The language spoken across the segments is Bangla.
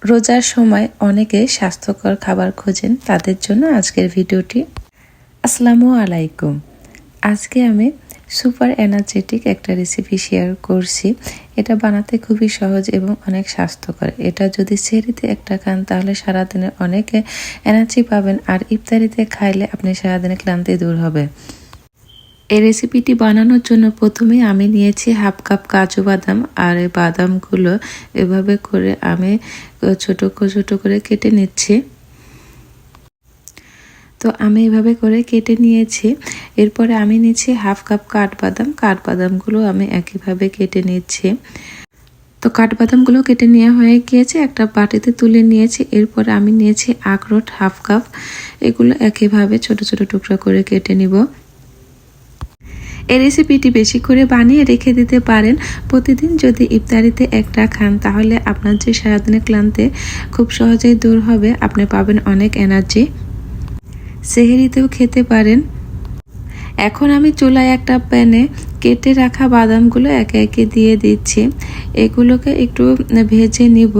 রোজার সময় অনেকে স্বাস্থ্যকর খাবার খোঁজেন, তাদের জন্য আজকের ভিডিওটি। আসসালামু আলাইকুম। আজকে আমি সুপার এনার্জেটিক একটা রেসিপি শেয়ার করছি। এটা বানাতে খুবই সহজ এবং অনেক স্বাস্থ্যকর। এটা যদি সেহরিতে একটা খান তাহলে সারাদিনে অনেক এনার্জি পাবেন, আর ইফতারিতে খাইলে আপনি সারাদিনে ক্লান্তি দূর হবে। এই রেসিপিটি বানানোর জন্য প্রথমে আমি নিয়েছি হাফ কাপ কাজু বাদাম, আর এই বাদামগুলো এভাবে করে আমি ছোট ছোট করে কেটে নিচ্ছি। তো আমি এভাবে করে কেটে নিয়েছি। এরপরে আমি নিচ্ছি হাফ কাপ কাঠবাদাম। কাঠবাদামগুলো আমি একইভাবে কেটে নিচ্ছি। তো কাঠবাদামগুলো কেটে নেওয়া হয়ে গিয়েছে, একটা বাটিতে তুলে নিয়েছি। এরপরে আমি নিয়েছি আখরোট হাফ কাপ। এগুলো একইভাবে ছোট ছোট টুকরা করে কেটে নিব। এই রেসিপিটি বেশি করে বানিয়ে রেখে দিতে পারেন। প্রতিদিন যদি ইফতারিতে একটা খান তাহলে আপনার যে সারাদিনের ক্লান্তি খুব সহজেই দূর হবে, আপনি পাবেন অনেক এনার্জি। সেহরিতেও খেতে পারেন। এখন আমি চুলায় একটা প্যানে কেটে রাখা বাদামগুলো একে একে দিয়ে দিচ্ছি। এগুলোকে একটু ভেজে নিব,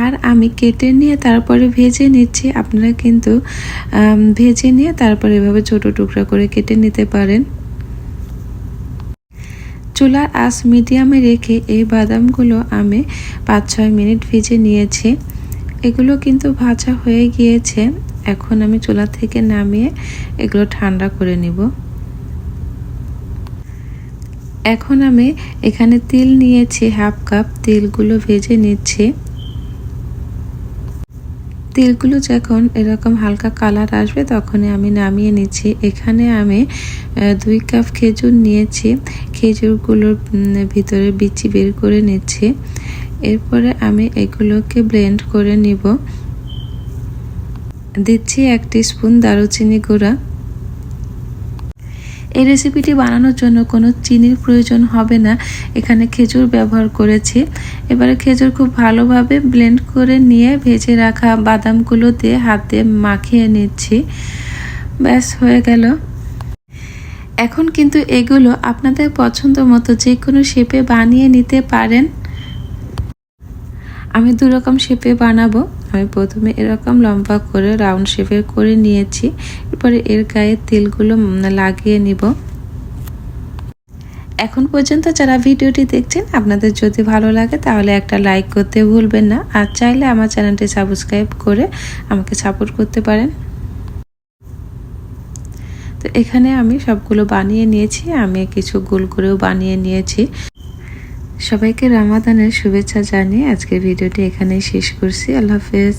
আর আমি কেটে নিয়ে তারপরে ভেজে নিচ্ছি। আপনারা কিন্তু ভেজে নিয়ে তারপরে এভাবে ছোট টুকরা করে কেটে নিতে পারেন। চুলার আঁচ মিডিয়ামে রেখে এই বাদামগুলো আমি 5-6 মিনিট ভেজে নিয়েছি। এগুলো কিন্তু ভাজা হয়ে গিয়েছে। এখন আমি চুলা থেকে নামিয়ে এগুলো ঠান্ডা করে নিব। এখন আমি এখানে তিল নিয়েছি হাফ কাপ। তিলগুলো ভেজে নিচ্ছি। তিলগুলো যখন এরকম হালকা কালার আসবে তখনই আমি নামিয়ে নিচ্ছি। এখানে আমি 2 কাপ খেজুর নিয়েছি। খেজুরগুলোর ভিতরে বিচি বের করে নিচ্ছি। এরপরে আমি এগুলোকে ব্লেন্ড করে নিব। দিচ্ছি 1 টিস্পুন দারুচিনি গুঁড়া। এই রেসিপিটি বানানোর জন্য কোনো চিনির প্রয়োজন হবে না, এখানে খেজুর ব্যবহার করেছি। এবারে খেজুর খুব ভালোভাবে ব্লেন্ড করে নিয়ে ভেজে রাখা বাদামগুলো দিয়ে হাত দিয়ে মাখিয়ে নিচ্ছি। ব্যাস হয়ে গেল। এখন কিন্তু এগুলো আপনাদের পছন্দ মতো যে কোনো শেপে বানিয়ে নিতে পারেন। আমি 2 রকম শেপে বানাবো। আমি প্রথমে এরকম লম্বা করে রাউন্ড শেপের করে নিয়েছি। এরপরে এর গায়ে তেলগুলো লাগিয়ে নিব। এখন পর্যন্ত যারা ভিডিওটি দেখছেন, আপনাদের যদি ভালো লাগে তাহলে একটা লাইক করতে ভুলবেন না, আর চাইলে আমার চ্যানেলটি সাবস্ক্রাইব করে আমাকে সাপোর্ট করতে পারেন। তো এখানে আমি সবগুলো বানিয়ে নিয়েছি। আমি কিছু গোল করেও বানিয়ে নিয়েছি। সবাইকে রমাদানের শুভেচ্ছা জানিয়ে আজকের ভিডিওটি এখানেই শেষ করছি। আল্লাহ হাফেজ।